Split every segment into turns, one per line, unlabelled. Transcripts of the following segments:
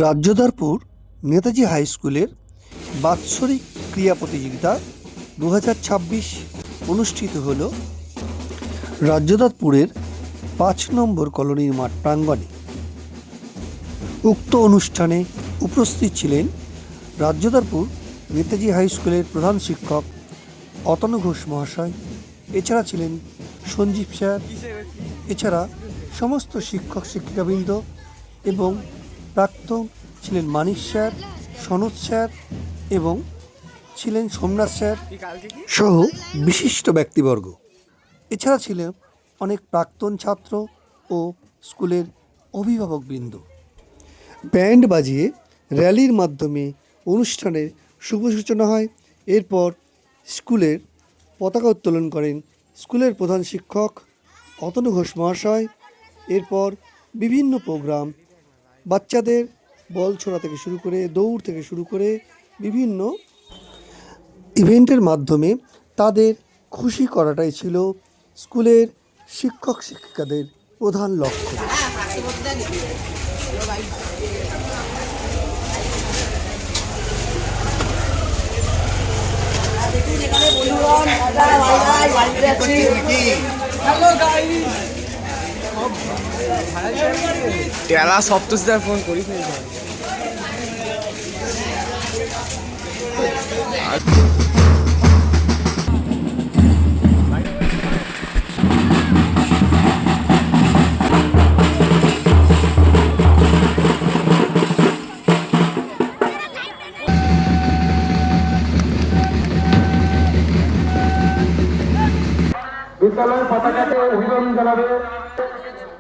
Rajyadharpur Netaji high স্কুলের বাৎসরিক ক্রীড়া প্রতিযোগিতা 2026 অনুষ্ঠিত হল রাজ্যধরপুরের 5 নম্বর কলোনির মাঠ প্রাঙ্গণে। উক্ত অনুষ্ঠানে উপস্থিত ছিলেন রাজ্যধরপুর নেতাজি হাই স্কুলের প্রধান শিক্ষক অতনু ঘোষ মহাশয়, এছাড়া ছিলেন সঞ্জীব স্যার, এছাড়া সমস্ত শিক্ষক শিক্ষিকাবৃন্দ এবং প্রাক্তন ছিলেন মানিক স্যার, সনদ স্যার এবং ছিলেন সোমনাথ স্যার সহ বিশিষ্ট ব্যক্তিবর্গ। এছাড়া ছিলেন অনেক প্রাক্তন ছাত্র ও স্কুলের অভিভাবকবৃন্দ। ব্যান্ড বাজিয়ে র্যালির মাধ্যমে অনুষ্ঠানের শুভ সূচনা হয়। এরপর স্কুলের পতাকা উত্তোলন করেন স্কুলের প্রধান শিক্ষক অতনু ঘোষ মহাশয়। এরপর বিভিন্ন প্রোগ্রাম, বাচ্চাদের বল ছোড়া থেকে শুরু করে দৌড় থেকে শুরু করে বিভিন্ন ইভেন্টের মাধ্যমে তাদের খুশি করাটাই ছিল স্কুলের শিক্ষক শিক্ষিকাদের প্রধান লক্ষ্য।
টেলা সপ্তশীদার ফোন করিস না।
বিদ্যালয়ের পতাকাকে অভিবাদন জানাবে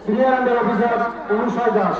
সিনিয়র আন্ডার অফিসার অনুষয় দাস।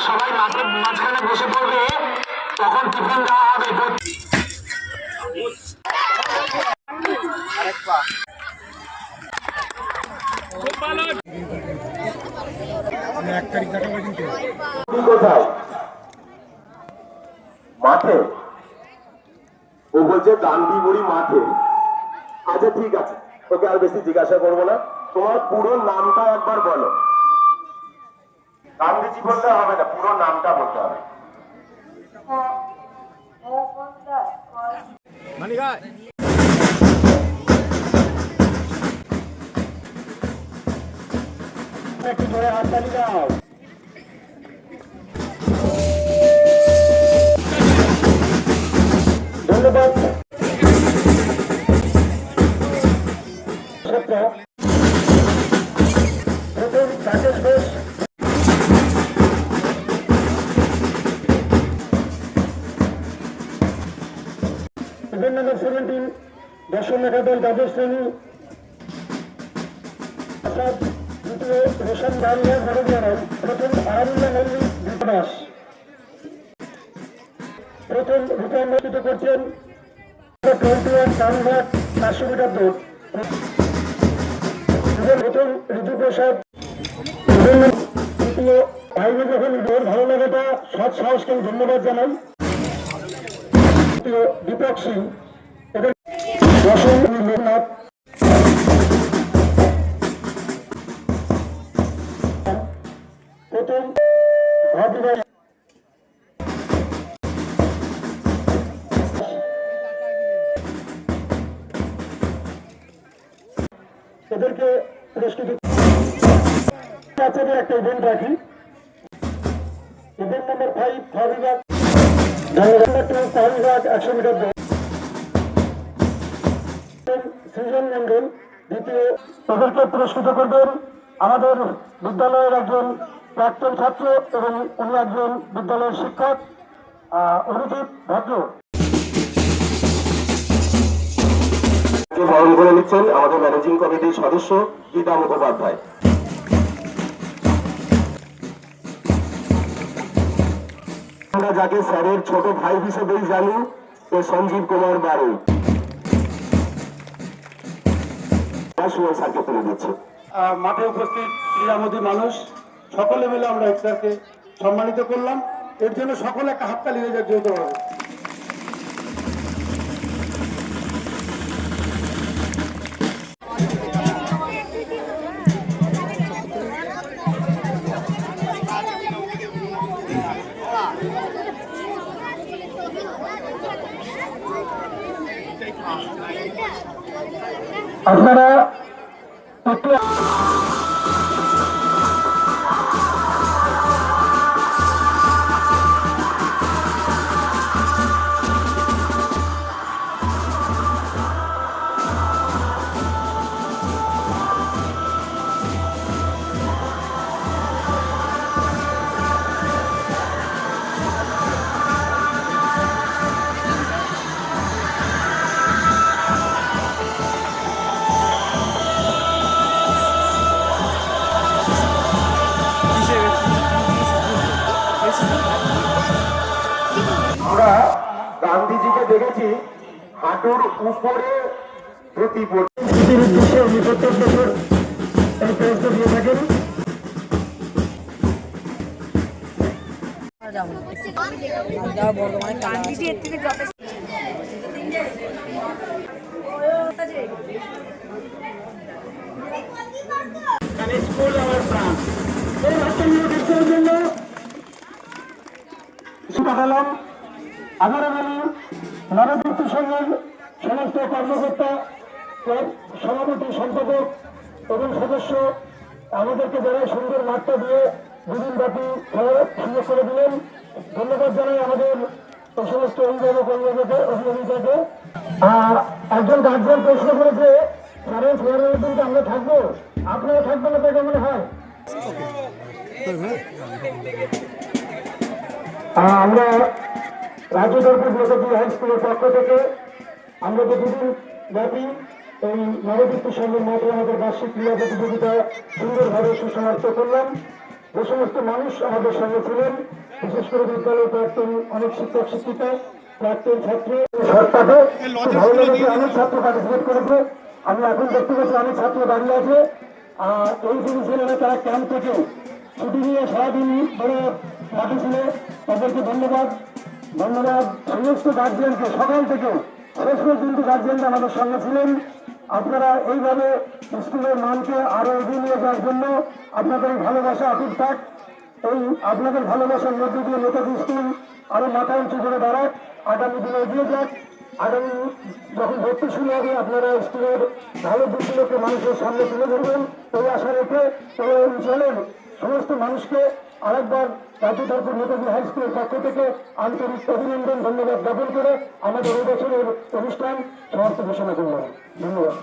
সবাই মাঠের মাঝখানে বসে পড়বে, তখন টিফিন দেওয়া হবে। কোথায় মাঠে? ও বলছে গান্ধী বুড়ি মাঠে। আচ্ছা ঠিক আছে, তোকে আর বেশি জিজ্ঞাসা করবো না। তোমার পুরো নামটা একবার বলো। গান্ধীজি বলতে হবে না, পুরো নামটা বলতে হবে। একটু জোরে হাততালি দাও। ধন্যবাদ। রাকেশ ঘোষ, ইভেন্ট নাম্বার 17, দশম মেধাদল দ্বাদশ শ্রেণী। দ্বিতীয় রোশন বাংলা ভারতীয়, প্রথম আরামুল্লাহ মল্লিক দাস। প্রথম রূপান্তরিত করছেন 21 টাউনঘাট 400 মিটার দৌড়। প্রথম ঋতু প্রসাদ। দ্বিতীয় আইনে যখন দৌড় ভালো লাগাটা সৎ সাহসকে ধন্যবাদ জানাই। তৃতীয় দীপক সিং। দশম লোকনাথ। প্রথম ভাবিবাই। এদেরকে পুরস্কৃত। বাচ্চাদের একটা ইভেন্ট রাখি। ইভেন্ট নাম্বার 5 ফাবিবাগ, ফাবিবাগ 100 মিটার দৌড়। সৃজন মন্ডল দ্বিতীয়। এদেরকে পুরস্কৃত করবেন আমাদের বিদ্যালয়ের একজন প্রাক্তন ছাত্র এবং উনি একজন বিদ্যালয়ের শিক্ষক অভিজিৎ ভদ্র।
বরণ করে নিচ্ছেন আমাদের ম্যানেজিং কমিটির সদস্য গীতা মুখোপাধ্যায়। আমরা যাকে স্যারের ছোট ভাই হিসেবেই জানি ও সঞ্জীব কুমার বারু স্যারকে তুলে দিচ্ছে।
মাঠে উপস্থিত ক্রীড়ামোদী মানুষ সকলে মিলে আমরা স্যারকে সম্মানিত করলাম। এর জন্য সকলে একটা হাততালি হয়ে যাক যৌথভাবে। আপনারা একটু
আমরা গান্ধীজিকে দেখেছি হাঁটুর উপরে ধুতি পড়তে।
উদ্দেশ্যে উনি প্রত্যেক বছর এই প্রশ্ন দিয়ে থাকেন। স্কুল আমার প্রাণ। এই রাষ্ট্রীয় শিক্ষার জন্য কাটালাম। আগামী নবযুক্ত সংঘের সমস্ত কর্মকর্তা, সভাপতি, সম্পাদক এবং সদস্য আমাদেরকে যারা সুন্দর বার্তা দিয়ে দুদিনব্যাপী খেলার সুযোগ করে দিলেন, ধন্যবাদ জানাই আমাদের এই সমস্ত অভিভাবক অভিভাবিকাকে। একজন গার্জিয়ান প্রশ্ন করেছে, স্যারের ফেয়ারের দিনকে আমরা থাকবো, আপনারা থাকবেন না, তাই মনে হয়। আমরা রাজ্য দরবার নেতাজি হাই স্কুলের পক্ষ থেকে আমরা যে দুদিন ব্যাপী এই নবযুক্ত সংঘের মাঠে আমাদের বার্ষিক ক্রীড়া প্রতিযোগিতা সুন্দরভাবে সুসমাপ্ত করলাম। যে সমস্ত মানুষ আমাদের সঙ্গে ছিলেন, বিশেষ করে বিদ্যালয়ের প্রাক্তন অনেক শিক্ষক শিক্ষিকা, প্রাক্তন ছাত্র, সরকারে ভালো লেগেছে, অনেক ছাত্র পার্টিসিপেট করেছে। আমি এখন দেখতে পাচ্ছি অনেক ছাত্র দাঁড়িয়ে আছে। এই যে ছেলেরা তারা ক্যাম্প থেকে ছুটি নিয়ে সারাদিন ধরে মাঠে ছিল, তাদেরকে ধন্যবাদ। ধন্যবাদ সমস্ত গার্জিয়ানকে, সকাল থেকে শেষ পর্যন্ত গার্জিয়ানরা আমাদের সঙ্গে ছিলেন। আপনারা এইভাবে স্কুলের মানকে আরো এগিয়ে নিয়ে যাওয়ার জন্য আপনাদের ভালোবাসা অটুট থাক। এই আপনাদের ভালোবাসার মধ্যে দিয়ে নেতাজি স্কুল আরো মাথা উঁচু করে দাঁড়াক, আগামী দিনে এগিয়ে যাক। আগামী যখন ভর্তি শুরু হবে আপনারা স্কুলের ভালো দিকগুলোকে মানুষের সামনে তুলে ধরবেন, এই আশা রেখে চলেন। সমস্ত মানুষকে আরেকবার রাজ্য দরবার নেতাজি হাই স্কুলের পক্ষ থেকে আন্তরিক অভিনন্দন, ধন্যবাদ জ্ঞাপন করে আমাদের এই বছরের অনুষ্ঠান সমাপ্ত ঘোষণা করলাম। ধন্যবাদ।